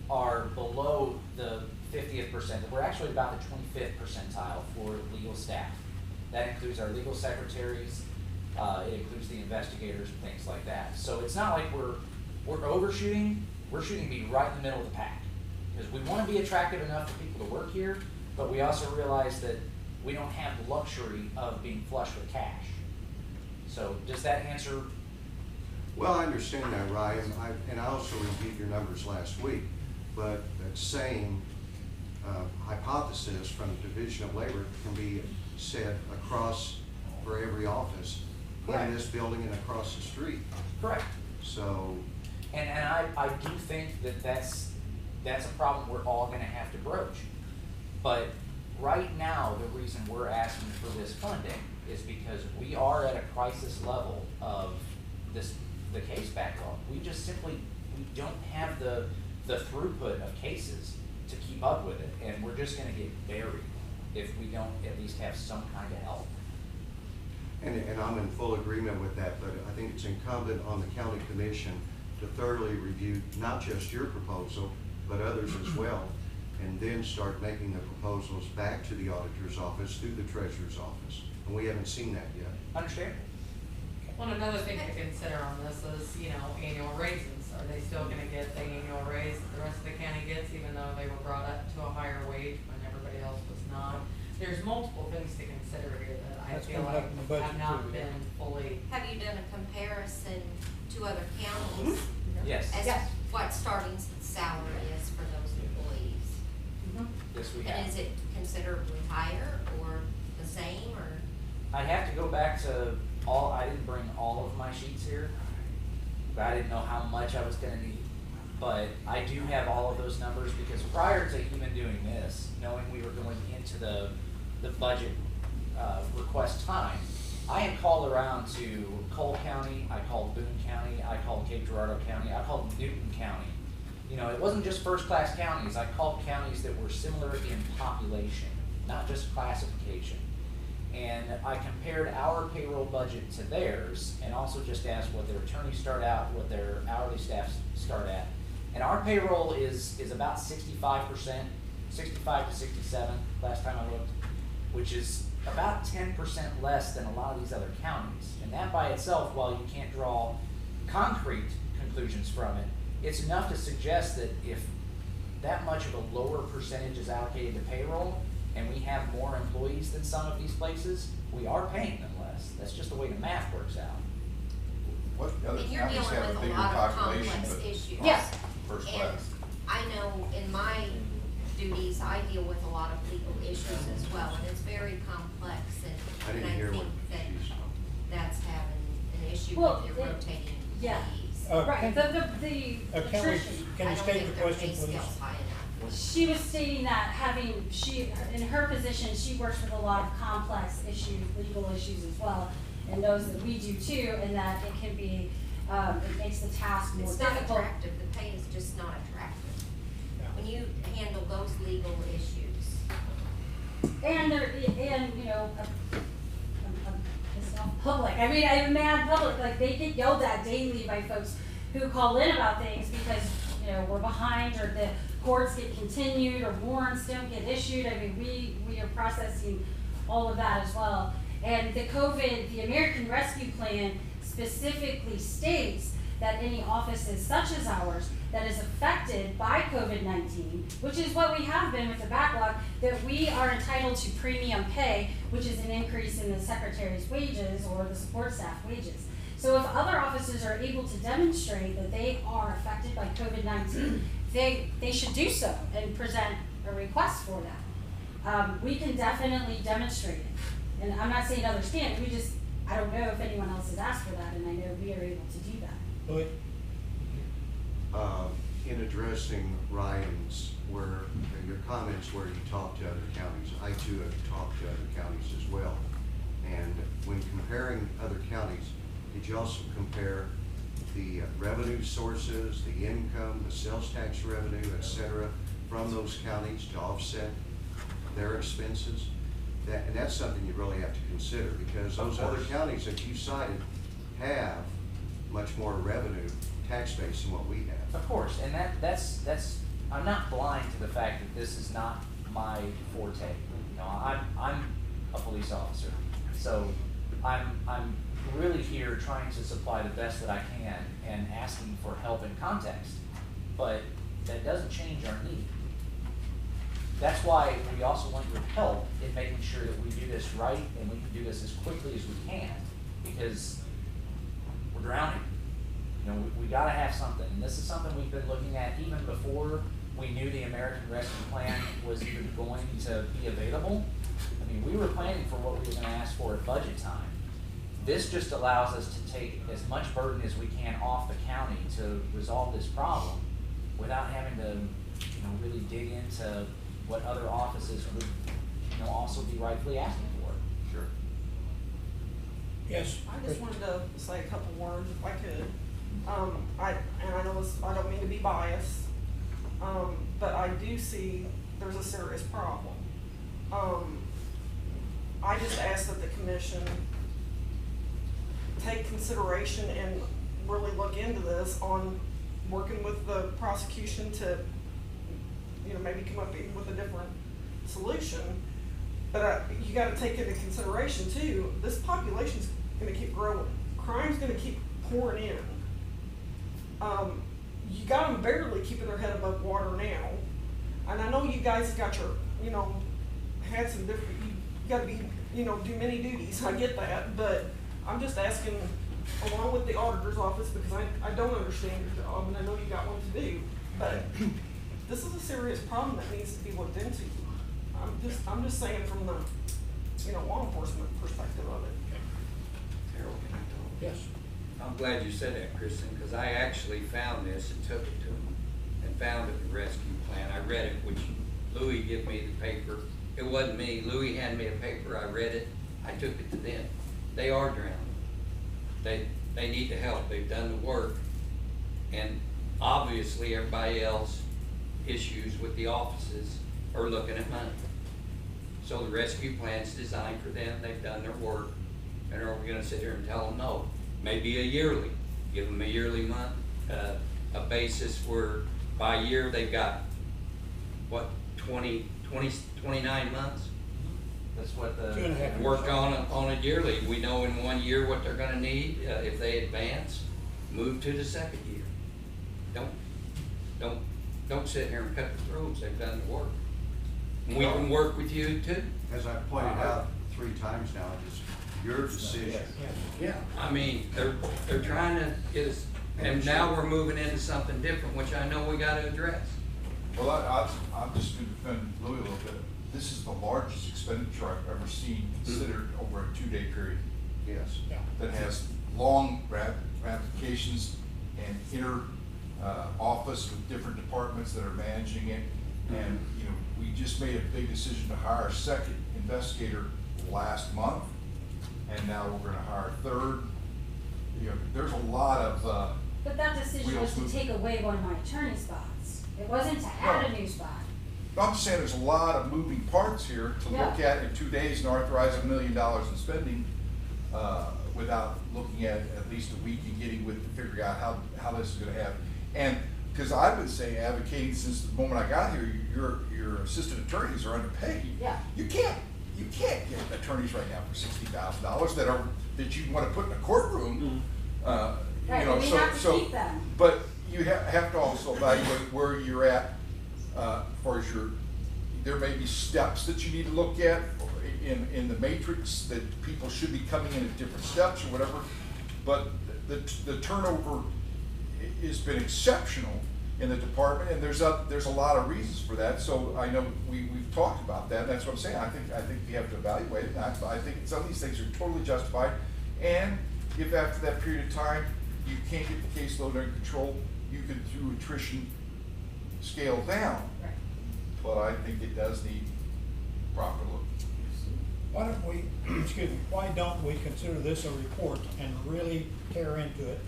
are below the 50th percent. We're actually about the 25th percentile for legal staff. That includes our legal secretaries, it includes the investigators and things like that. So it's not like we're overshooting, we're shooting to be right in the middle of the pack. Because we want to be attractive enough for people to work here, but we also realize that we don't have the luxury of being flush with cash. So does that answer? Well, I understand that, Ryan, and I also reviewed your numbers last week, but that same hypothesis from the Division of Labor can be said across for every office in this building and across the street. Correct. So. And I do think that that's a problem we're all gonna have to broach. But right now, the reason we're asking for this funding is because we are at a crisis level of the case backlog. We just simply, we don't have the throughput of cases to keep up with it, and we're just gonna get buried if we don't at least have some kind of help. And I'm in full agreement with that, but I think it's incumbent on the county commission to thoroughly review not just your proposal, but others as well, and then start making the proposals back to the auditor's office through the treasurer's office. And we haven't seen that yet. Understand? Well, another thing to consider on this is, you know, annual raises. Are they still gonna get the annual raise that the rest of the county gets, even though they were brought up to a higher wage when everybody else was not? There's multiple things to consider here that I That's feel coming like up in the budget have not too, yeah. been fully. Have you done a comparison to other counties? Yes. As Yes. what starting salary is for those employees? Yes, we have. And is it considerably higher or the same or? I have to go back to I didn't bring all of my sheets here, but I didn't know how much I was gonna need. But I do have all of those numbers, because prior to even doing this, knowing we were going into the budget request time, I had called around to Cole County, I called Boone County, I called Cape Girardeau County, I called Newton County. You know, it wasn't just first-class counties, I called counties that were similar in population, not just classification. And I compared our payroll budget to theirs, and also just asked what their attorneys start out, what their hourly staff start at. And our payroll is about 65%, 65 to 67, last time I looked, which is about 10% less than a lot of these other counties. And that by itself, while you can't draw concrete conclusions from it, it's enough to suggest that if that much of a lower percentage is allocated to payroll, and we have more employees than some of these places, we are paying them less. That's just the way the math works out. What other And you're counties dealing have with a a bigger lot of population complex but issues. Yes. first And class? I know in my duties. I deal with a lot of legal issues as well, and it's very complex, I and didn't I hear what think that she's. that's having an issue Well, with your it- rotating yeah. duties. Right, Can the can we, I can don't you think state the their question, pay please? scale's high enough. she was stating that in her position, she works with a lot of complex issues, legal issues as well, and knows that we do too, and that it can be, it makes the task more It's not difficult. attractive, the pay is just not attractive. Yeah. When you handle those legal issues. And you know, it's not public. I mean, I'm mad public. Like they get yelled at daily by folks who call in about things because you know we're behind or the courts get continued or warrants don't get issued. I mean, we are processing all of that as well. And the American Rescue Plan specifically states that any offices such as ours that is affected by COVID-19, which is what we have been with the backlog, that we are entitled to premium pay, which is an increase in the secretary's wages or the support staff wages. So if other offices are able to demonstrate that they are affected by COVID-19, they should do so and present a request for that. We can definitely demonstrate it. And I'm not saying others can't, I don't know if anyone else has asked for that, and I know we are able to do that. Louis? In addressing Ryan's, your comments where you talked to other counties, I too have talked to other counties as well. And when comparing other counties, did you also compare the revenue sources, the income, the sales tax revenue, et cetera, from those counties to offset their expenses? And that's something you really have to consider, because those other counties that you cited have much more revenue tax base than what we have. Of course, and that's, I'm not blind to the fact that this is not my forte. You know, I'm a police officer, so I'm really here trying to supply the best that I can and asking for help and context, but that doesn't change our need. That's why we also want your help in making sure that we do this right and we can do this as quickly as we can, because we're drowning. You know, we gotta have something, and this is something we've been looking at even before we knew the American Rescue Plan was even going to be available. I mean, we were planning for what we were gonna ask for at budget time. This just allows us to take as much burden as we can off the county to resolve this problem without having to, you know, really dig into what other offices would, you know, also be rightfully asking for. Sure. Yes? I just wanted to say a couple words if I could. I know I don't mean to be biased, but I do see there's a serious problem. I just ask that the commission take consideration and really look into this on working with the prosecution to, you know, maybe come up with a different solution. But you gotta take into consideration too, this population's gonna keep growing. Crime's gonna keep pouring in. You got them barely keeping their head above water now. And I know you guys have got your, you know, had some different, you gotta be, you know, do many duties, I get that, but I'm just asking, along with the auditor's office, because I don't understand your job, and I know you got one to do, but this is a serious problem that needs to be looked into. I'm just saying from the, you know, law enforcement perspective of it. Harold, can I talk? Yes. I'm glad you said that, Kristen, because I actually found this and took it to them and found it in the rescue plan. I read it, which Louis gave me the paper. It wasn't me. Louis handed me a paper. I read it. I took it to them. They are drowning. They need the help. They've done the work. And obviously everybody else issues with the offices are looking at money. So the rescue plan's designed for them. They've done their work. And are we gonna sit here and tell them no? Maybe a yearly, give them a yearly month, a basis where by year they've got, what, 29 months? That's what the. 2.5 years. Work on it yearly. We know in 1 year what they're gonna need, if they advance, move to the second year. Don't sit here and cut the throats, they've done the work. And we can work with you too. As I've pointed out 3 times now, it's your decision. Yeah, I mean, they're trying to get us, and now we're moving into something different, which I know we gotta address. Well, I'm just going to defend Louis a little bit. This is the largest expenditure I've ever seen considered over a 2-day period. Yes. Yeah. That has long ramifications and inner office with different departments that are managing it. And, you know, we just made a big decision to hire a second investigator last month, and now we're gonna hire a third. You know, there's a lot of, But that decision was to take away one of my attorney spots. It wasn't to add a new spot. I'm just saying there's a lot of moving parts here to look Yeah. at in 2 days and authorize $1 million in spending, without looking at least a week and getting with, figuring out how this is gonna happen. And, cause I've been saying, advocating since the moment I got here, your assistant attorneys are underpaid. Yeah. You can't get attorneys right now for $60,000 that you wanna put in a courtroom. Right, You know, and we have to keep them. But you have to also evaluate where you're at, for your, there may be steps that you need to look at in the matrix that people should be coming in at different steps or whatever. But the turnover has been exceptional in the department, and there's a lot of reasons for that. So I know we've talked about that, and that's what I'm saying. I think we have to evaluate it. And I think some of these things are totally justified. And if after that period of time you can't get the caseload under control, you can, through attrition, scale down. Right. But I think it does need proper look. Why don't we, excuse me, why don't we consider this a report and really tear into it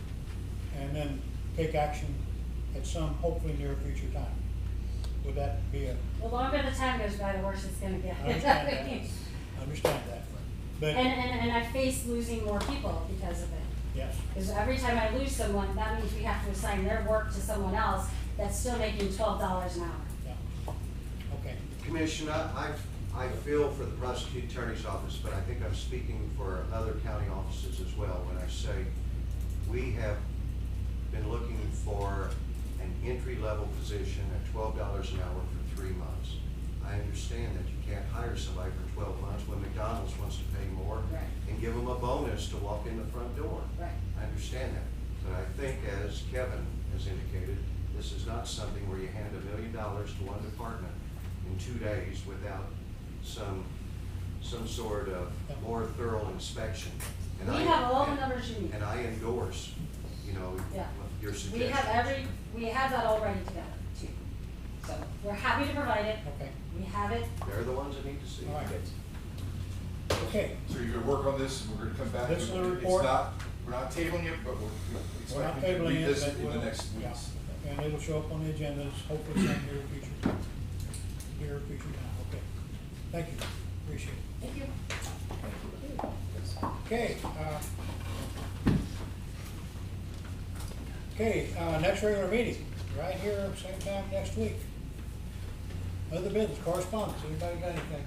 and then take action at some hopefully near future time? Would that be a, The longer the time goes by, the worse it's gonna get. I understand that, I understand that, but, And I face losing more people because of it. yes. Because every time I lose someone, that means we have to assign their work to someone else that's still making $12 an hour. Yeah. Okay. Commissioner, I feel for the prosecuting attorney's office, but I think I'm speaking for other county offices as well when I say we have been looking for an entry-level position at $12 an hour for 3 months. I understand that you can't hire somebody for 12 months when McDonald's wants to pay more Right. and give them a bonus to walk in the front door. Right. I understand that. But I think, as Kevin has indicated, this is not something where you hand $1 million to one department in 2 days without some sort of more thorough inspection. And We have all the numbers you need. And I endorse, you know, Yeah. your We suggestion. we have that all ready together too. So we're happy to provide it. Okay. We have it. They're the ones that need to see All right. it. Okay. So you're gonna work on this, and we're gonna come back. This is a It's report. we're not tabling it, but we're We're not expecting to tabling it, revisit but in the we'll, next yeah, weeks. and it'll show up on the agendas, hopefully some near future time. Near future time, okay. Thank you, appreciate it. Thank you. Okay, next regular meeting, right here, same time next week. Other business, correspondence, anybody got anything?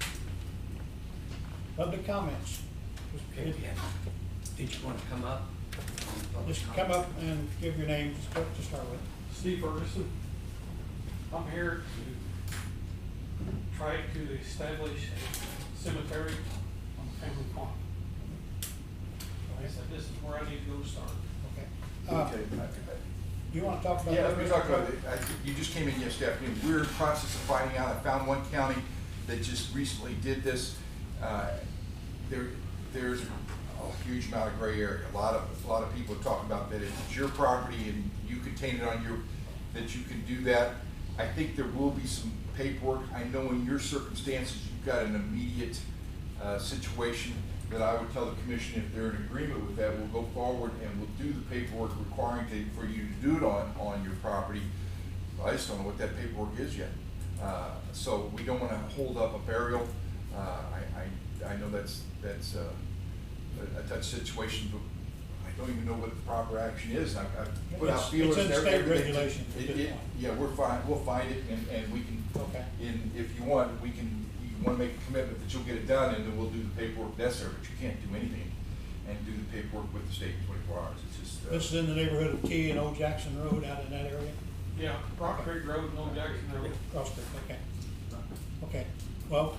Public comments? Did you want to come up? Just come up and give your name to start with. Steve Ferguson. I'm here to try to establish a cemetery on the family farm. Like I said, this is where I need to go start. Okay. You wanna talk about? Yeah, that, let me Mr. talk about Clerk? it. You just came in yesterday afternoon. We're in the process of finding out. I found one county that just recently did this. There's a huge amount of gray area. A lot of people talk about that if it's your property and you contain it on that you can do that. I think there will be some paperwork. I know in your circumstances, you've got an immediate situation that I would tell the commission, if they're in agreement with that, we'll go forward and we'll do the paperwork requiring for you to do it on your property. I just don't know what that paperwork is yet. So we don't want to hold up a burial. I know that's a touch situation, but I don't even know what the proper action is. I've put out feelers and everything. It's in state regulations at this point. Yeah, we're fine, we'll find it, and we can, Okay. if you want, you wanna make a commitment that you'll get it done, and then we'll do the paperwork necessary, but you can't do anything and do the paperwork with the state in 24 hours. It's just. This is in the neighborhood of T and Old Jackson Road out in that area? Yeah, Rock Creek Road, no Jackson Road. Cross Creek, okay. Okay, well,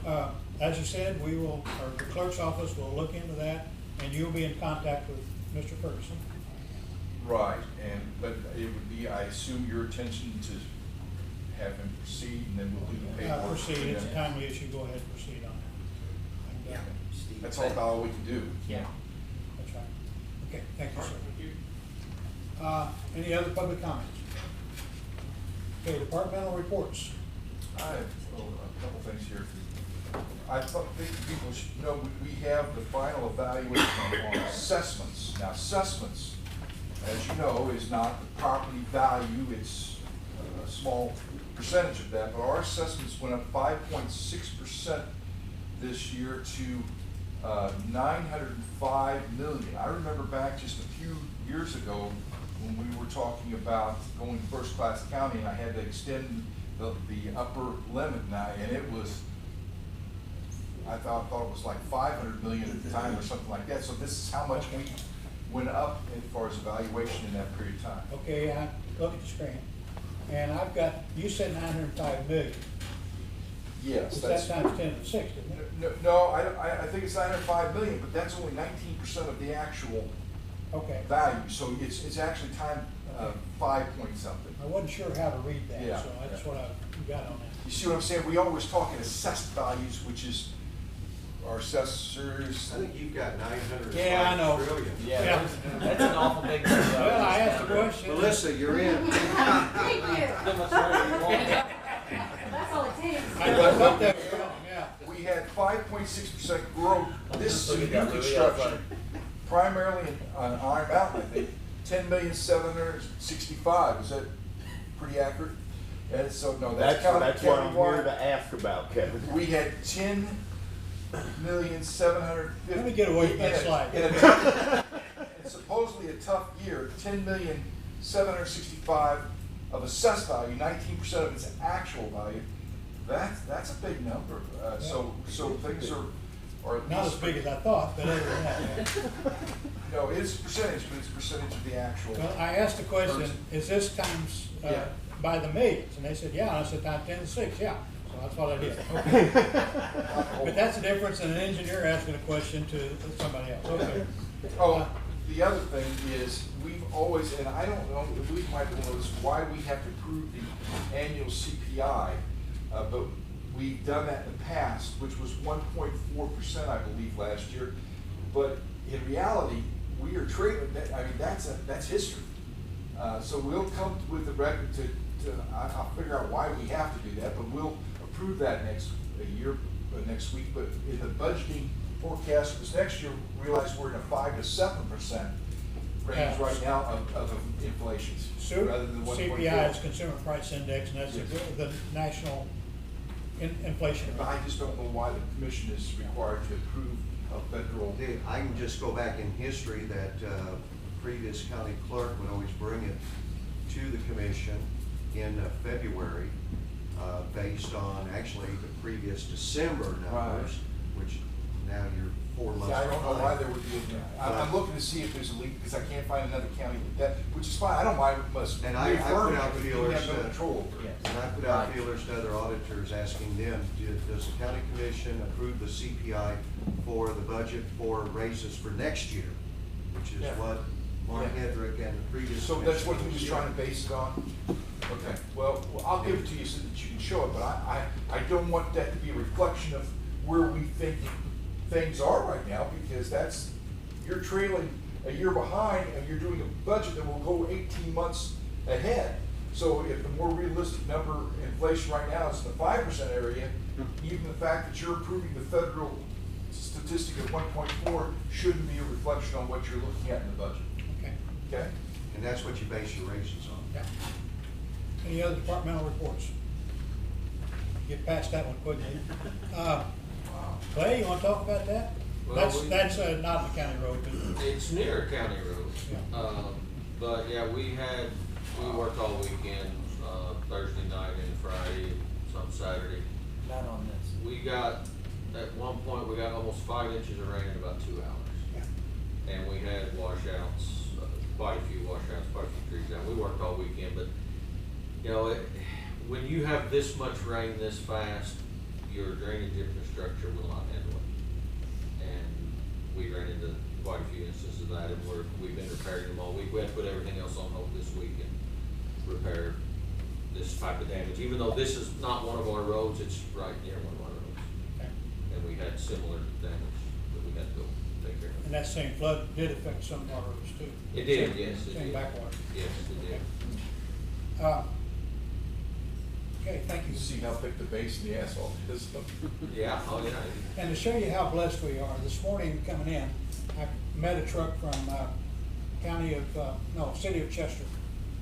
as you said, or the clerk's office will look into that, and you'll be in contact with Mr. Ferguson. Right, but it would be, I assume, your intention to have him proceed, and then we'll do the paperwork. Proceed, it's a Yeah. timely issue, go ahead, proceed on that. And, That's all we can do. Yeah, that's right. Okay, thank you, sir. Any other public comments? Okay, departmental reports. I have a couple things here. I think people should know, we have the final evaluation on assessments. Now, assessments, as you know, is not the property value, it's a small percentage of that, but our assessments went up 5.6% this year to 905 million. I remember back just a few years ago when we were talking about going to first-class county, and I had to extend the upper limit now, and it was, I thought it was like 500 million at the time or something like that. So this is how much we went up as far as evaluation in that period of time. Okay, look at the screen. And I've got, you said 905 million. Yes, That's times 10 to the 6, isn't it? No, I think it's 905 million, but that's only 19% of the actual value. So it's actually time 5 point something. I wasn't sure how to read that, Yeah, so that's what I got on that. You see what I'm saying? We always talk in assessed values, which is our assessors. I think you've got 905 Yeah, I know. trillion. Yeah, that's an awful big number. Well, I asked the question. Melissa, you're in. Thank you. That's all it takes. I thought that was wrong, yeah. We had 5.6% growth. This is new construction, primarily on Iron Mountain, I think. 10,765,000. Is that pretty accurate? And so no, that's kind of That's what I'm here countywide. to ask about, Kevin. We had 10,750,000. Let me get away from that slide. In a tough, and supposedly a tough year, 10,765,000 of assessed value, 19% of its actual value. That's a big number. So things are Not as big as I thought, but other than that, yeah. No, it's a percentage, but it's a percentage of the actual. Well, I asked the question, is this times, Yeah. by the millions? And they said, yeah, and I said, times 10 to 6, yeah. So that's what I did. Okay. But that's the difference in an engineer asking a question to somebody else. Okay. Oh, the other thing is, we've always, and I don't know, we might know this, why we have to prove the annual CPI, but we've done that in the past, which was 1.4%, I believe, last year. But in reality, we are trading, I mean, that's history. So we'll come with the record I'll figure out why we have to do that, but we'll approve that next week. But in the budgeting forecast for this next year, realize we're in a 5 to 7% range right now of inflation, rather than 1.4. CPI is Consumer Price Index, and that's the national inflation rate. But I just don't know why the commission is required to approve a federal. I can just go back in history that previous county clerk would always bring it to the commission in February, based on actually the previous December numbers, which now you're 4 months Yeah, I don't know why behind. there would be, I'm looking to see if there's a leak, because I can't find another county with that, which is fine, I don't mind, us And I put reaffirming out it, but we feelers have no to, control over it. and I put out feelers to other auditors asking them, does the county commission approve the CPI for the budget for raises for next year? Which is what Mark Hedrick and the previous. So that's what commission he was was trying to doing. base it on? Okay, well, I'll give it to you so that you can show it, but I don't want that to be a reflection of where we think things are right now, because you're trailing a year behind, and you're doing a budget that will go 18 months ahead. So if the more realistic number, inflation right now is in the 5% area, even the fact that you're approving the federal statistic of 1.4 shouldn't be a reflection on what you're looking at in the budget. Okay. Okay? And that's what you base your raises on. Yeah. Any other departmental reports? Get past that one quickly. Clay, you want to talk about that? Well, That's not the county road, but. It's near a county road. Yeah. But yeah, we worked all weekend, Thursday night and Friday, some Saturday. Not on this. We got, at one point, we got almost 5 inches of rain in about 2 hours. Yeah. And we had washouts, quite a few washouts, quite a few trees down. We worked all weekend, but, you know, when you have this much rain this fast, your drainage infrastructure will not handle it. And we ran into quite a few instances of that, and we've been repairing them all week. We had to put everything else on hold this week and repair this type of damage, even though this is not one of our roads, it's right near one of our roads. Okay. And we had similar damage that we had to go take care of. And that same flood did affect some of our roads too. It did, yes, it Same did. backwater. Yes, it did. Okay, thank you. See how thick the base and the asphalt is. Yeah, oh, yeah. And to show you how blessed we are, this morning coming in, I met a truck from, city of Chester,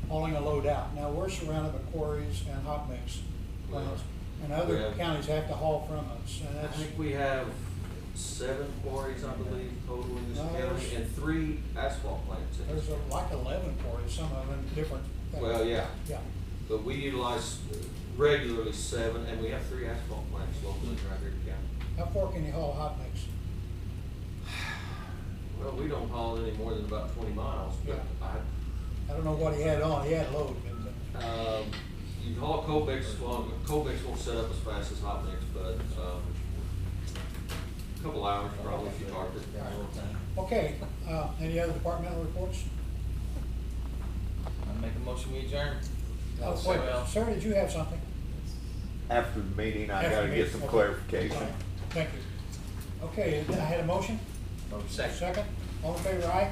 hauling a load out. Now, we're surrounded by quarries and hot mix plants, and We other have- counties have to haul from us, and I that's, think we have 7 quarries, I believe, total in this No, county, there's- and 3 asphalt plants. in this there's like 11 quarries, some of them different things. Well, yeah. Yeah. But we utilize regularly 7, and we have 3 asphalt plants locally right here in the county. How far can you haul hot mix? Well, we don't haul any more than about 20 miles, but I don't know what he had on, he had a load, but, you haul Cobex, well, Cobex won't set up as fast as hot mix, but, a couple hours probably if you parked it. okay, any other departmental reports? I'll make a motion, we adjourn. Oh, wait, sir, did you have something? After the meeting, I After gotta the get meeting, some okay. clarification. All right, thank you. Okay, I had a motion? Second. Second, all in favor, aye?